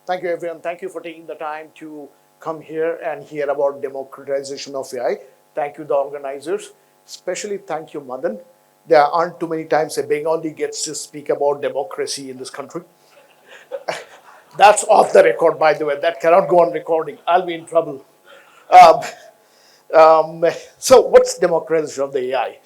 Thank you, everyone. Thank you for taking the time to come here and hear about democratization of AI. Thank you, the organizers. Especially thank you, Madan. There aren't too many times a Bengali gets to speak about democracy in this country. That's off the record, by the way. That cannot go on recording. I'll be in trouble. Um, so, what's democratization of the AI?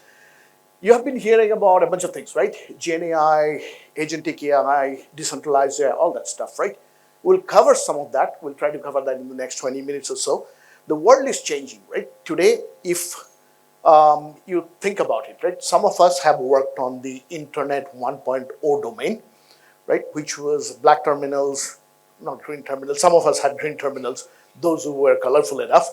You have been hearing about a bunch of things, right? GenAI, agentic AI, decentralized AI, all that stuff, right? We'll cover some of that. We'll try to cover that in the next 20 minutes or so. The world is changing, right? Today, if you think about it, right? Some of us have worked on the Internet 1.0 domain, right? Which was black terminals, not green terminals. Some of us had green terminals, those who were colorful enough.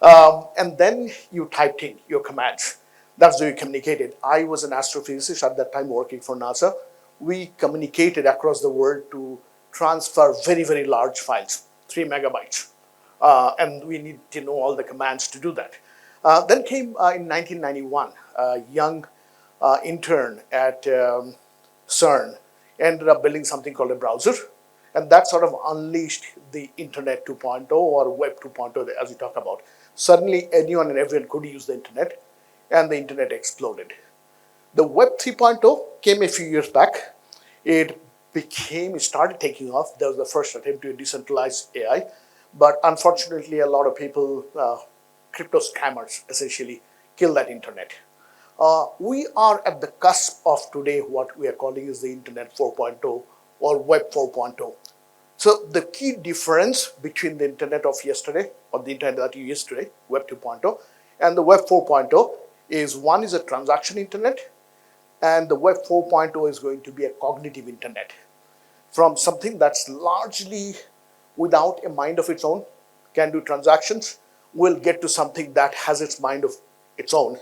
And then you typed in your commands. That's how you communicated. I was an astrophysicist at that time working for NASA. We communicated across the world to transfer very, very large files, 3 MB. And we need to know all the commands to do that. Then came in 1991, a young intern at CERN ended up building something called a browser. And that sort of unleashed the Internet 2.0 or Web 2.0 as we talk about. Suddenly, anyone and everyone could use the Internet, and the Internet exploded. The Web 3.0 came a few years back. It started taking off. That was the first attempt to decentralize AI. But unfortunately, a lot of people, crypto scammers, essentially killed that Internet. We are at the cusp of today what we are calling is the Internet 4.0 or Web 4.0. So the key difference between the Internet of yesterday or the Internet that you used today, Web 2.0, and the Web 4.0 is one is a transaction Internet, and the Web 4.0 is going to be a cognitive Internet. From something that's largely without a mind of its own, can do transactions, will get to something that has its mind of its own.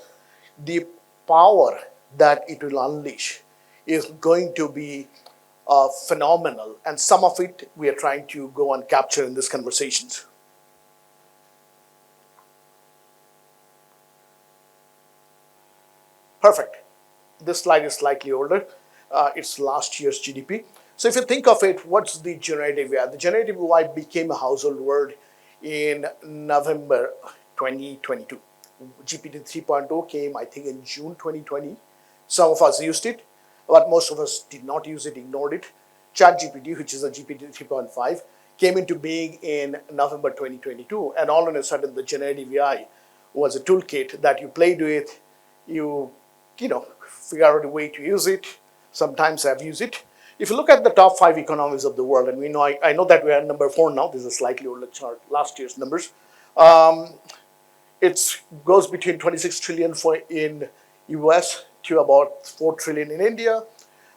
The power that it will unleash is going to be phenomenal, and some of it we are trying to go and capture in these conversations. Perfect. This slide is slightly older. It's last year's GDP. So if you think of it, what's the generative AI? The generative AI became a household word in November 2022. GPT 3.0 came, I think, in June 2020. Some of us used it, but most of us did not use it, ignored it. ChatGPT, which is a GPT 3.5, came into being in November 2022, and all of a sudden the generative AI was a toolkit that you played with, you figure out a way to use it. Sometimes I've used it. If you look at the top 5 economies of the world, and we know I know that we are at number 4 now. This is a slightly older chart, last year's numbers. It goes between 26 trillion in US to about 4 trillion in India.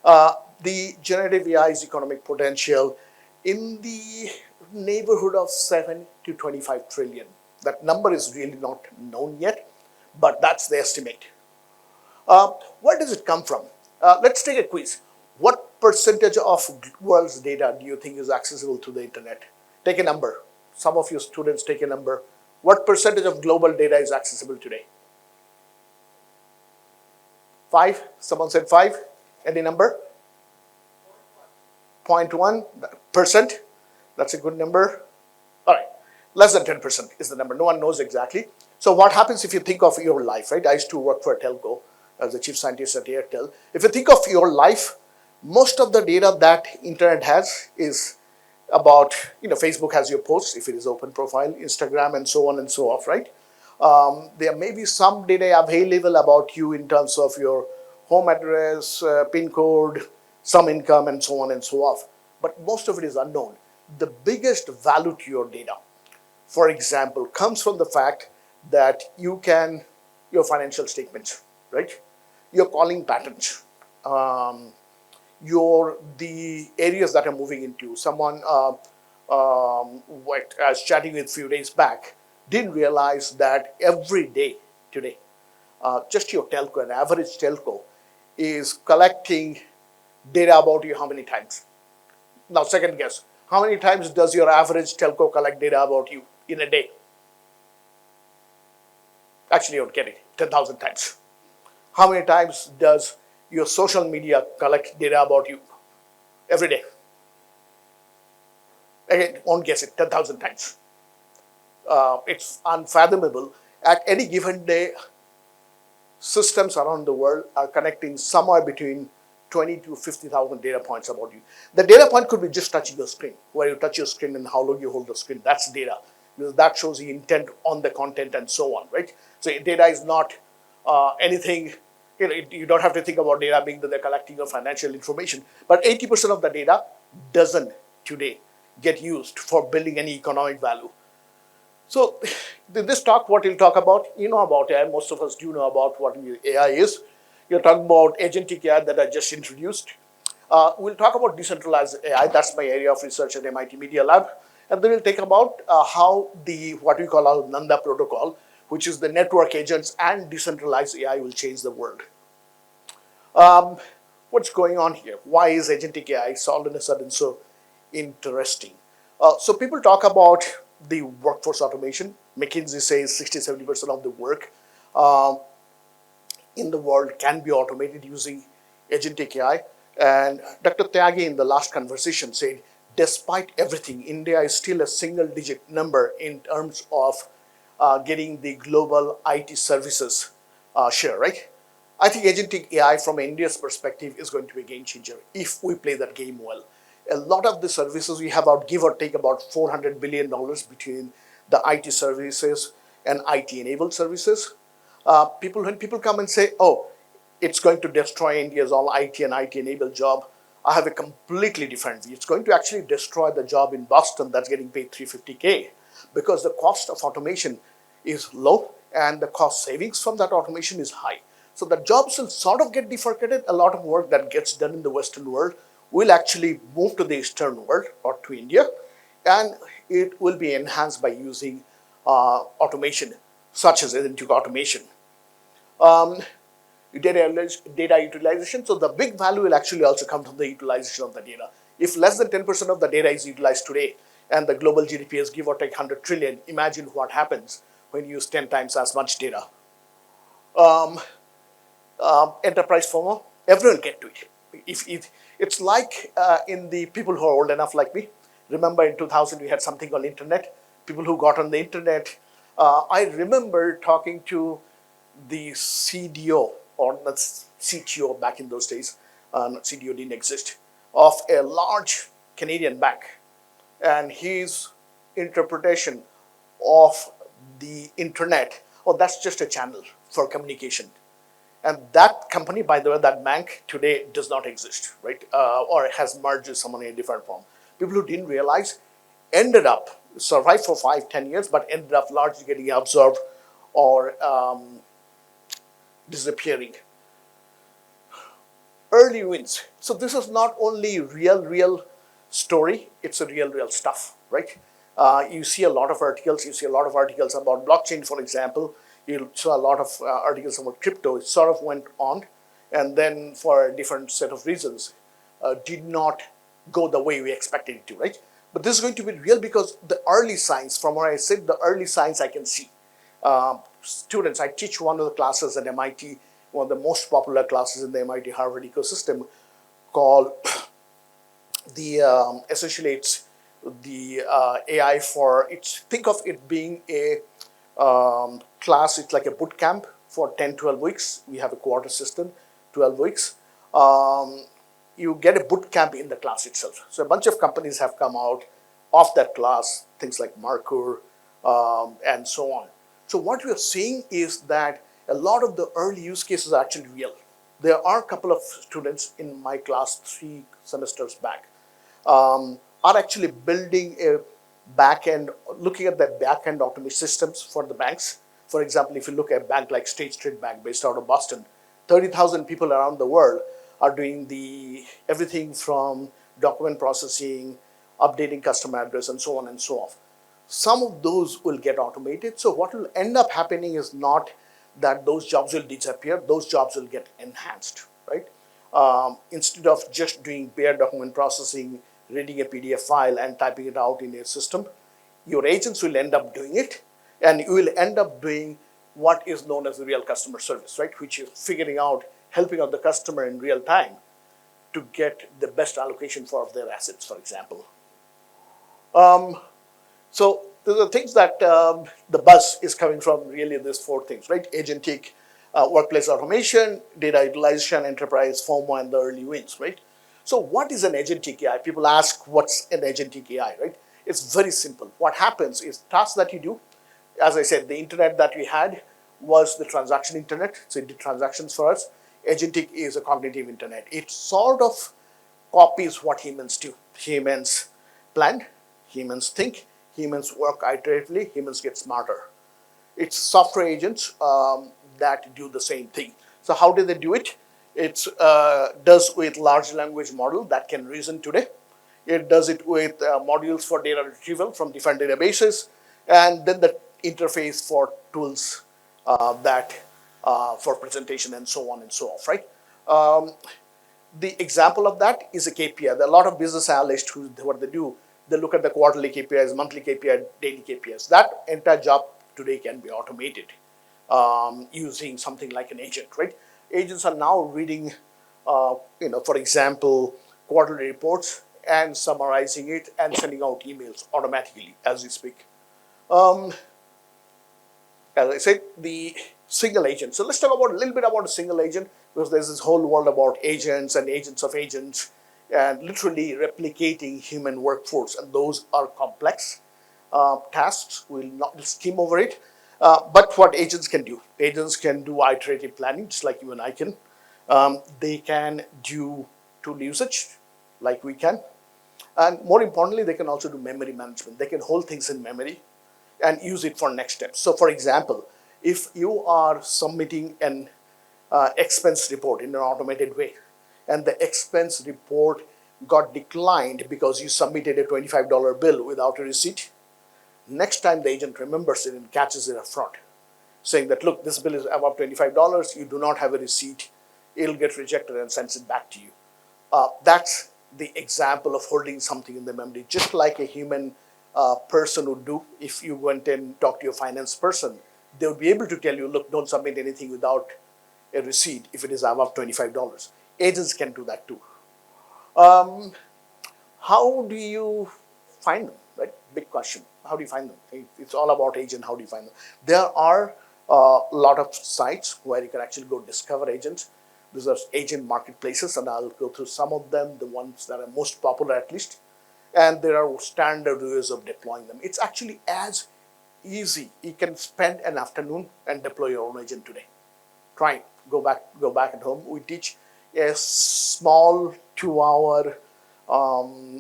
The generative AI's economic potential in the neighborhood of 7 to 25 trillion. That number is really not known yet, but that's the estimate. Where does it come from? Let's take a quiz. What percentage of world's data do you think is accessible to the Internet? Take a number. Some of you students take a number. What percentage of global data is accessible today? 5? Someone said 5. Any number? 0.1%. That's a good number. All right. Less than 10% is the number. No one knows exactly. So what happens if you think of your life, right? I used to work for a telco as the chief scientist at Airtel. If you think of your life, most of the data that Internet has is about, Facebook has your posts, if it is open profile, Instagram, and so on and so off, right? There may be some data available about you in terms of your home address, PIN code, some income, and so on and so off. But most of it is unknown. The biggest value to your data, for example, comes from the fact that your financial statements, right? Your calling patterns, the areas that are moving into. Someone I was chatting with a few days back didn't realize that every day today, just your telco, an average telco, is collecting data about you how many times? Now, second guess. How many times does your average telco collect data about you in a day? Actually, you don't get it. 10,000 times. How many times does your social media collect data about you? Every day. Again, won't guess it 10,000 times. It's unfathomable. At any given day, systems around the world are connecting somewhere between 20 to 50,000 data points about you. The data point could be just touching your screen, where you touch your screen and how long you hold the screen. That's data, because that shows the intent on the content and so on, right? So data is not anything, you don't have to think about data being that they're collecting your financial information, but 80% of the data doesn't today get used for building any economic value. So this talk, what we'll talk about, you know about AI. Most of us do know about what AI is. You're talking about agentic AI that I just introduced. We'll talk about decentralized AI. That's my area of research at MIT Media Lab. And then we'll take about how what we call our Nanda protocol, which is the network agents and decentralized AI, will change the world. What's going on here? Why is agentic AI all of a sudden so interesting? So people talk about the workforce automation. McKinsey says 60-70% of the work in the world can be automated using agentic AI. And Dr. Tyagi in the last conversation said, despite everything, India is still a single-digit number in terms of getting the global IT services share, right? I think agentic AI from India's perspective is going to be a game changer if we play that game well. A lot of the services we have out, give or take about $400 billion between the IT services and IT-enabled services. When people come and say, oh, it's going to destroy India's all IT and IT-enabled job, I have a completely different view. It's going to actually destroy the job in Boston that's getting paid $350K, because the cost of automation is low and the cost savings from that automation is high. So the jobs will sort of get bifurcated. A lot of work that gets done in the Western world will actually move to the Eastern world or to India, and it will be enhanced by using automation, such as agentic automation. Data utilization. So the big value will actually also come from the utilization of the data. If less than 10% of the data is utilized today, and the global GDP is give or take 100 trillion, imagine what happens when you use 10 times as much data. Enterprise FOMO, everyone get to it. It's like in the people who are old enough like me, remember in 2000 we had something called internet. People who got on the internet, I remember talking to the CDO or the CTO back in those days, CDO didn't exist, of a large Canadian bank, and his interpretation of the internet, oh, that's just a channel for communication. And that company, by the way, that bank today does not exist, right? Or has merged with someone in a different form. People who didn't realize ended up, survived for 5-10 years, but ended up largely getting absorbed or disappearing. Early wins. So this is not only real story, it's a real stuff, right? You see a lot of articles. You see a lot of articles about blockchain, for example. You saw a lot of articles about crypto. It sort of went on, and then for a different set of reasons, did not go the way we expected it to, right? But this is going to be real because the early signs, from where I sit, the early signs I can see. Students, I teach one of the classes at MIT, one of the most popular classes in the MIT Harvard ecosystem, called the essentially it's the AI for, think of it being a class. It's like a boot camp for 10-12 weeks. We have a quarter system, 12 weeks. You get a boot camp in the class itself. So a bunch of companies have come out of that class, things like Marker and so on. So what we are seeing is that a lot of the early use cases are actually real. There are a couple of students in my class 3 semesters back are actually building a back-end, looking at the back-end automation systems for the banks. For example, if you look at a bank like State Street Bank based out of Boston, 30,000 people around the world are doing everything from document processing, updating customer address, and so on and so forth. Some of those will get automated. So what will end up happening is not that those jobs will disappear. Those jobs will get enhanced, right? Instead of just doing bare document processing, reading a PDF file and typing it out in a system, your agents will end up doing it, and you will end up doing what is known as the real customer service, right? Which is figuring out, helping out the customer in real time to get the best allocation for their assets, for example. Um, so the things that the buzz is coming from really these four things, right? Agentic workplace automation, data utilization, enterprise, FOMO, and the early wins, right? So what is an agentic AI? People ask, what's an agentic AI, right? It's very simple. What happens is tasks that you do, as I said, the internet that we had was the transaction internet. So it did transactions for us. Agentic is a cognitive internet. It sort of copies what humans do. Humans plan, humans think, humans work iteratively, humans get smarter. It's software agents that do the same thing. So how do they do it? It does with large language model that can reason today. It does it with modules for data retrieval from different databases, and then the interface for tools that for presentation and so on and so forth, right? The example of that is a KPI. There are a lot of business analysts who, what they do, they look at the quarterly KPIs, monthly KPI, daily KPIs. That entire job today can be automated using something like an agent, right? Agents are now reading, for example, quarterly reports and summarizing it and sending out emails automatically as we speak. As I said, the single agent. So let's talk about a little bit about a single agent, because there's this whole world about agents and agents of agents and literally replicating human workforce. And those are complex tasks. We'll not skim over it. But what agents can do iterative planning, just like you and I can. They can do tool usage, like we can. And more importantly, they can also do memory management. They can hold things in memory and use it for next steps. So for example, if you are submitting an expense report in an automated way, and the expense report got declined because you submitted a $25 bill without a receipt, next time the agent remembers it and catches it up front, saying that, look, this bill is above $25, you do not have a receipt, it'll get rejected and sends it back to you. That's the example of holding something in the memory, just like a human person would do. If you went and talked to your finance person, they would be able to tell you, look, don't submit anything without a receipt if it is above $25. Agents can do that too. How do you find them, right? Big question. How do you find them? It's all about agent. How do you find them? There are a lot of sites where you can actually go discover agents. These are agent marketplaces, and I'll go through some of them, the ones that are most popular at least. And there are standard ways of deploying them. It's actually as easy. You can spend an afternoon and deploy your own agent today. Try it. Go back at home. We teach a small 2-hour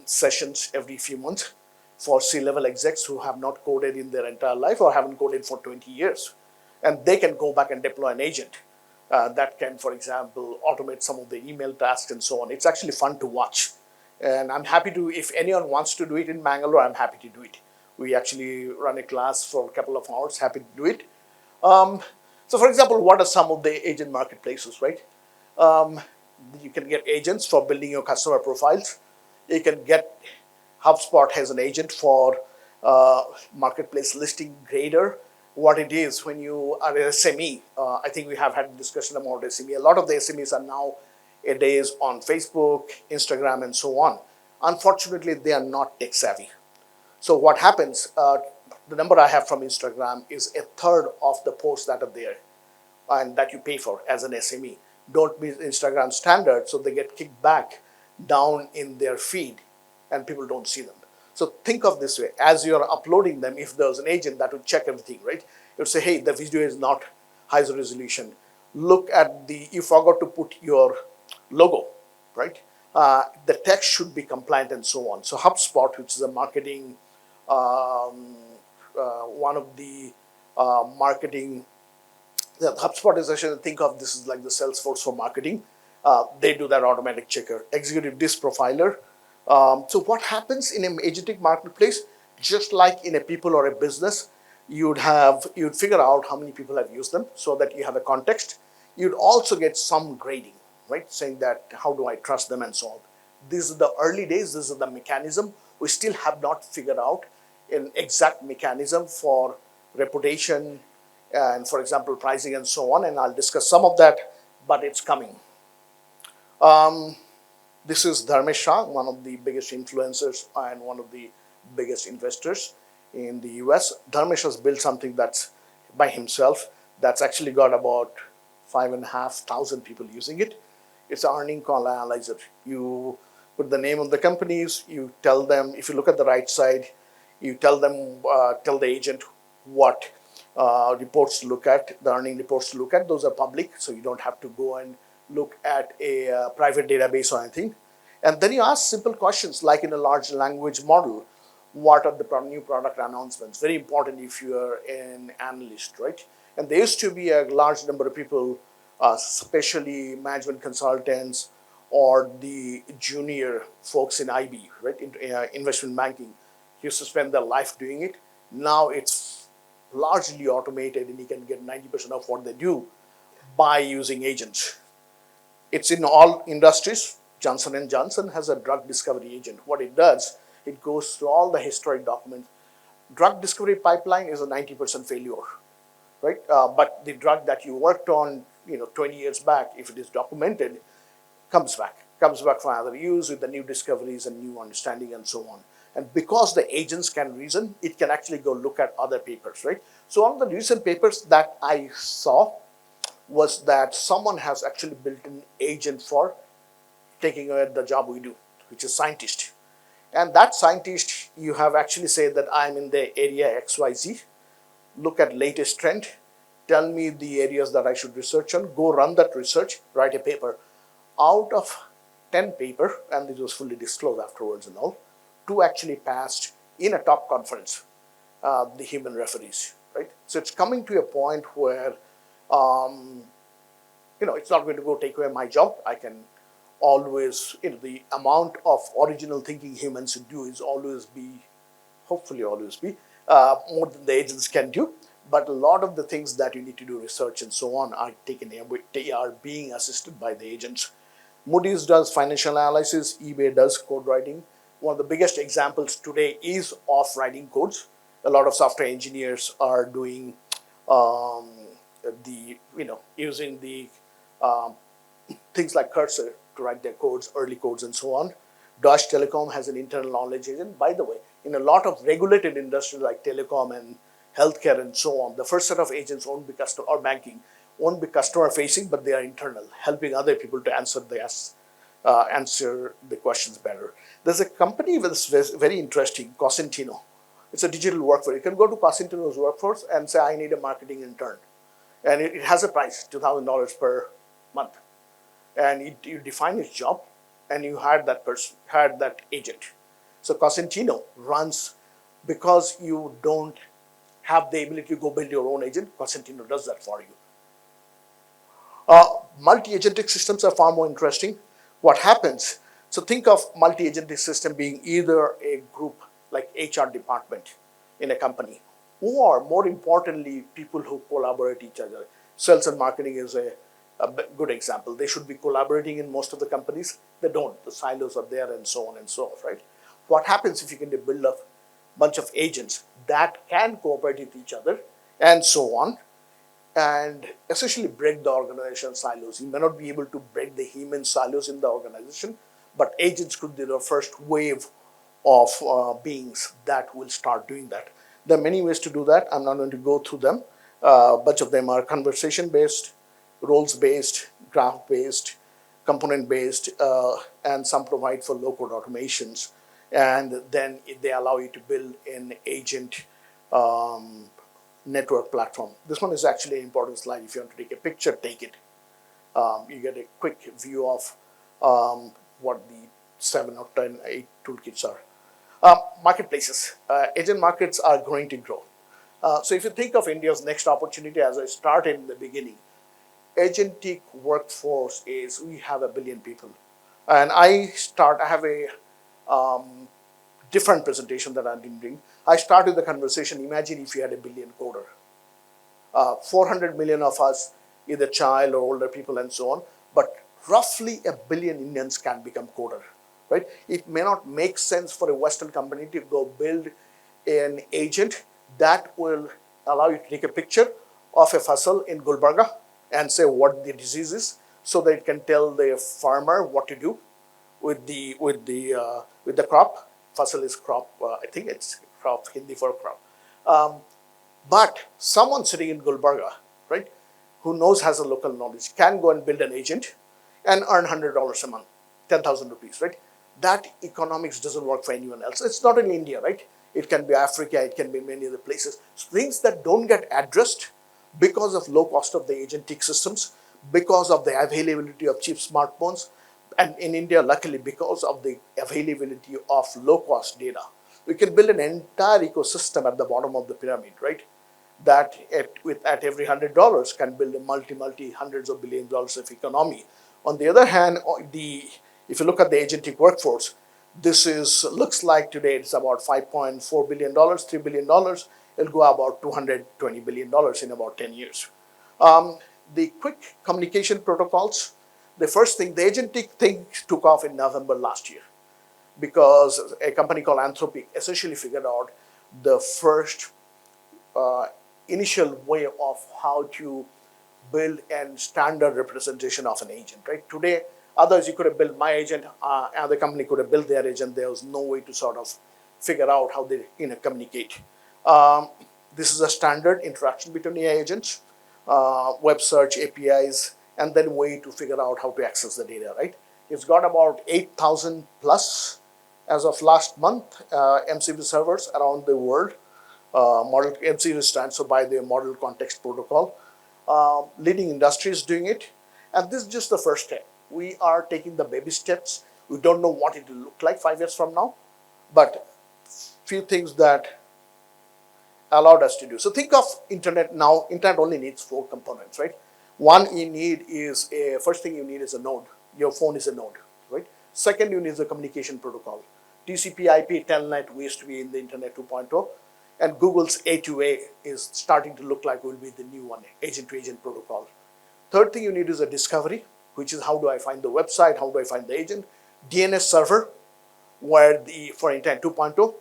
sessions every few months for C-level execs who have not coded in their entire life or haven't coded for 20 years. And they can go back and deploy an agent that can, for example, automate some of the email tasks and so on. It's actually fun to watch. And I'm happy to, if anyone wants to do it in Bangalore, I'm happy to do it. We actually run a class for a couple of hours, happy to do it. So for example, what are some of the agent marketplaces, right? You can get agents for building your customer profiles. You can get, HubSpot has an agent for marketplace listing grader. What it is when you are an SME, I think we have had a discussion about SME. A lot of the SMEs are now days on Facebook, Instagram, and so on. Unfortunately, they are not tech savvy. So what happens, the number I have from Instagram is 1/3 of the posts that are there and that you pay for as an SME don't meet Instagram standards, so they get kicked back down in their feed and people don't see them. So think of this way, as you're uploading them, if there's an agent that would check everything, right? It would say, hey, the video is not high resolution. Look at you forgot to put your logo, right? The text should be compliant and so on. So HubSpot, which is a marketing, one of the marketing, HubSpot is actually, think of this is like the Salesforce for marketing. They do that automatic checker. Executive Disc Profiler. So what happens in an agentic marketplace, just like in a people or a business, you'd figure out how many people have used them so that you have a context. You'd also get some grading, right? Saying that, how do I trust them and so on. These are the early days. This is the mechanism. We still have not figured out an exact mechanism for reputation and, for example, pricing and so on. And I'll discuss some of that, but it's coming. This is Dharmesh Shah, one of the biggest influencers and one of the biggest investors in the US. Dharmesh has built something that's by himself that's actually got about 5,500 people using it. It's an earning call analyzer. You put the name of the companies, you tell them, if you look at the right side, you tell them, tell the agent what reports to look at, the earning reports to look at. Those are public, so you don't have to go and look at a private database or anything. And then you ask simple questions like in a large language model, what are the new product announcements? Very important if you are an analyst, right? And there used to be a large number of people, especially management consultants or the junior folks in IB, right, in investment banking, used to spend their life doing it. Now it's largely automated, and you can get 90% of what they do by using agents. It's in all industries. Johnson & Johnson has a drug discovery agent. What it does, it goes through all the historic documents. Drug discovery pipeline is a 90% failure, right? But the drug that you worked on, 20 years back, if it is documented, comes back for another use with the new discoveries and new understanding and so on. And because the agents can reason, it can actually go look at other papers, right? So one of the recent papers that I saw was that someone has actually built an agent for taking away the job we do, which is scientist. And that scientist, you have actually said that I'm in the area XYZ, look at latest trend, tell me the areas that I should research on, go run that research, write a paper. Out of 10 paper, and this was fully disclosed afterwards and all, 2 actually passed in a top conference, the human referees, right? So it's coming to a point where, it's not going to go take away my job. I can always, the amount of original thinking humans do is always be, hopefully always be, more than the agents can do. But a lot of the things that you need to do research and so on are being assisted by the agents. Moody's does financial analysis, eBay does code writing. One of the biggest examples today is of writing codes. A lot of software engineers are doing using the things like Cursor to write their codes, early codes and so on. Deutsche Telekom has an internal knowledge agent. By the way, in a lot of regulated industries like telecom and healthcare and so on, the first set of agents won't be customer or banking, won't be customer facing, but they are internal, helping other people to answer the questions better. There's a company that's very interesting, Cosentino. It's a digital workforce. You can go to Cosentino's workforce and say, I need a marketing intern. And it has a price, $2,000 per month. And you define his job and you hire that person, hire that agent. So Cosentino runs, because you don't have the ability to go build your own agent, Cosentino does that for you. Multi-agentic systems are far more interesting. What happens? So think of multi-agentic system being either a group like HR department in a company, or more importantly, people who collaborate each other. Sales and marketing is a good example. They should be collaborating in most of the companies. They don't. The silos are there and so on and so forth, right? What happens if you can build a bunch of agents that can cooperate with each other and so on, and essentially break the organization silos? You may not be able to break the human silos in the organization, but agents could be the first wave of beings that will start doing that. There are many ways to do that. I'm not going to go through them. A bunch of them are conversation-based, roles-based, graph-based, component-based, and some provide for low-code automations. And then they allow you to build an agent network platform. This one is actually an important slide. If you want to take a picture, take it. You get a quick view of what the 7 or 10, 8 toolkits are. Marketplaces. Agent markets are going to grow. So if you think of India's next opportunity, as I started in the beginning, agentic workforce is, we have 1 billion people. And I have a different presentation that I've been doing. I started the conversation, imagine if you had 1 billion coder. 400 million of us, either child or older people and so on, but roughly 1 billion Indians can become coder, right? It may not make sense for a Western company to go build an agent that will allow you to take a picture of a fasal in Gulbarga and say what the disease is, so that it can tell the farmer what to do with the crop. Fasal is crop, I think it's crop, Hindi for crop. Um, but someone sitting in Gulbarga, right, who knows, has a local knowledge, can go and build an agent and earn $100 a month, 10,000 rupees, right? That economics doesn't work for anyone else. It's not in India, right? It can be Africa, it can be many other places. So things that don't get addressed because of low cost of the agentic systems, because of the availability of cheap smartphones, and in India, luckily, because of the availability of low cost data, we can build an entire ecosystem at the bottom of the pyramid, right? That at every $100 can build a multi hundreds of billions of dollars of economy. On the other hand, if you look at the agentic workforce, this is looks like today it's about $5.4 billion, $3 billion. It'll go about $220 billion in about 10 years. The quick communication protocols, the first thing, the agentic thing took off in November last year because a company called Anthropic essentially figured out the first initial way of how to build a standard representation of an agent, right? Today, others, you could have built my agent, other company could have built their agent. There was no way to sort of figure out how they communicate. This is a standard interaction between AI agents, web search, APIs, and then way to figure out how to access the data, right? It's got about 8,000 plus as of last month MCP servers around the world. Model MCP stands for by the Model Context Protocol. Leading industry is doing it, and this is just the first step. We are taking the baby steps. We don't know what it will look like 5 years from now, but few things that allowed us to do. So think of internet now. Internet only needs 4 components, right? One you need is first thing you need is a node. Your phone is a node, right? Second, you need a communication protocol. TCP/IP, Telnet used to be in the Internet 2.0, and Google's A2A is starting to look like will be the new one, agent-to-agent protocol. Third thing you need is a discovery, which is how do I find the website, how do I find the agent. DNS server, where for Internet 2.0,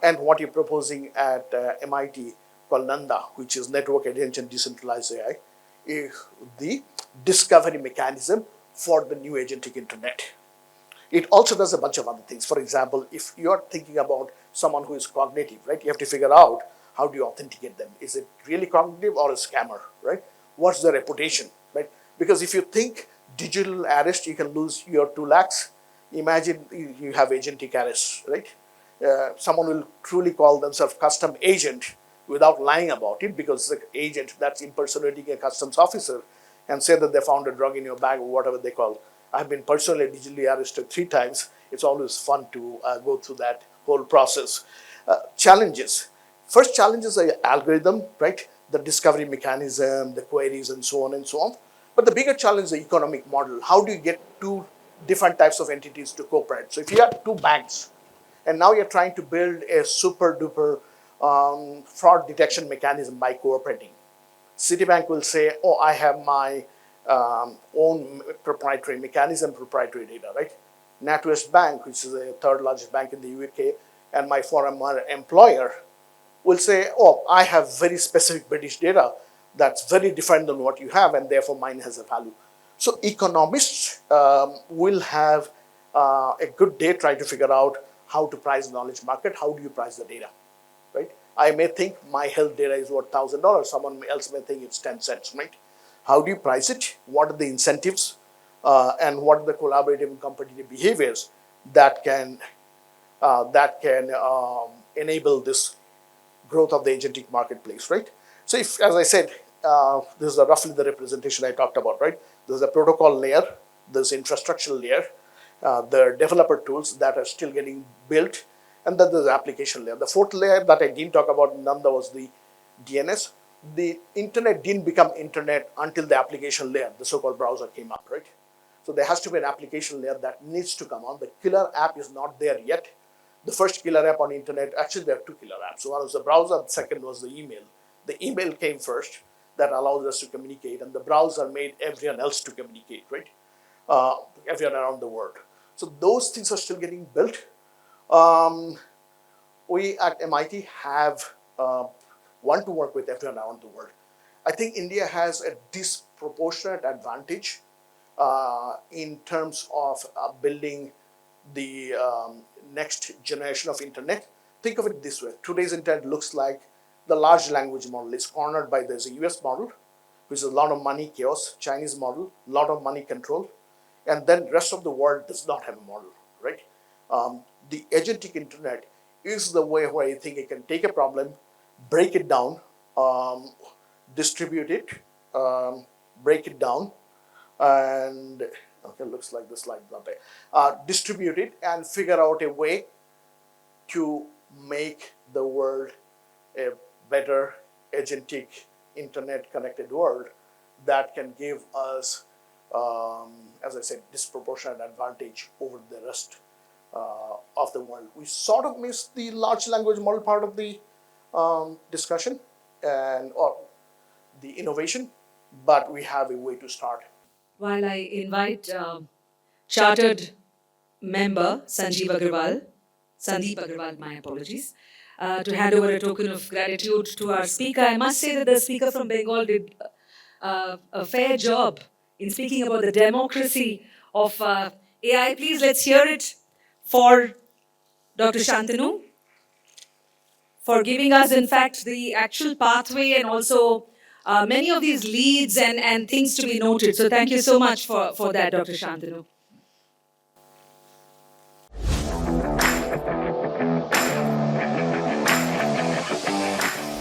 and what you're proposing at MIT called Nanda, which is Network Attention Decentralized AI, is the discovery mechanism for the new agentic internet. It also does a bunch of other things. For example, if you're thinking about someone who is cognitive, right, you have to figure out how do you authenticate them. Is it really cognitive or a scammer, right? What's the reputation, right? Because if you think digital arrest, you can lose your 2 lakhs. Imagine you have agentic arrest, right? Someone will truly call themselves custom agent without lying about it, because the agent that's impersonating a customs officer and say that they found a drug in your bag or whatever they call. I've been personally digitally arrested 3 times. It's always fun to go through that whole process. Challenges. First challenge is the algorithm, right? The discovery mechanism, the queries, and so on and so on. But the bigger challenge is the economic model. How do you get 2 different types of entities to cooperate? So if you have 2 banks, and now you're trying to build a super duper fraud detection mechanism by cooperating. Citibank will say, oh, I have my own proprietary mechanism, proprietary data, right? NatWest Bank, which is the 3rd largest bank in the UK, and my former employer will say, oh, I have very specific British data that's very different than what you have, and therefore mine has a value. So economists will have a good day trying to figure out how to price knowledge market. How do you price the data, right? I may think my health data is worth $1,000. Someone else may think it's 10 cents, right? How do you price it? What are the incentives? And what are the collaborative and competitive behaviors that can enable this growth of the agentic marketplace, right? So if, as I said, this is roughly the representation I talked about, right? There's a protocol layer, there's infrastructure layer, the developer tools that are still getting built, and then there's the application layer. The 4th layer that I didn't talk about, Nanda, was the DNS. The internet didn't become internet until the application layer, the so-called browser, came up, right? So there has to be an application layer that needs to come on. The killer app is not there yet. The first killer app on internet, actually there are 2 killer apps. One was the browser, the second was the email. The email came first, that allows us to communicate, and the browser made everyone else to communicate, right? Everyone around the world. So those things are still getting built. We at MIT have want to work with everyone around the world. I think India has a disproportionate advantage in terms of building the next generation of internet. Think of it this way. Today's internet looks like the large language model is cornered by there's a US model, which is a lot of money chaos, Chinese model, a lot of money control, and then rest of the world does not have a model, right? The agentic internet is the way where I think it can take a problem, break it down, distribute it, break it down, and okay, looks like the slide not there. Distribute it and figure out a way to make the world a better agentic internet connected world that can give us, as I said, disproportionate advantage over the rest of the world. We sort of missed the large language model part of the discussion and or the innovation, but we have a way to start. While I invite Chartered member Sandeep Agarwal, my apologies, to hand over a token of gratitude to our speaker. I must say that the speaker from Bengal did a fair job in speaking about the democracy of AI. Please let's hear it for Dr. Shantanu for giving us, in fact, the actual pathway and also many of these leads and things to be noted. So thank you so much for that, Dr. Shantanu.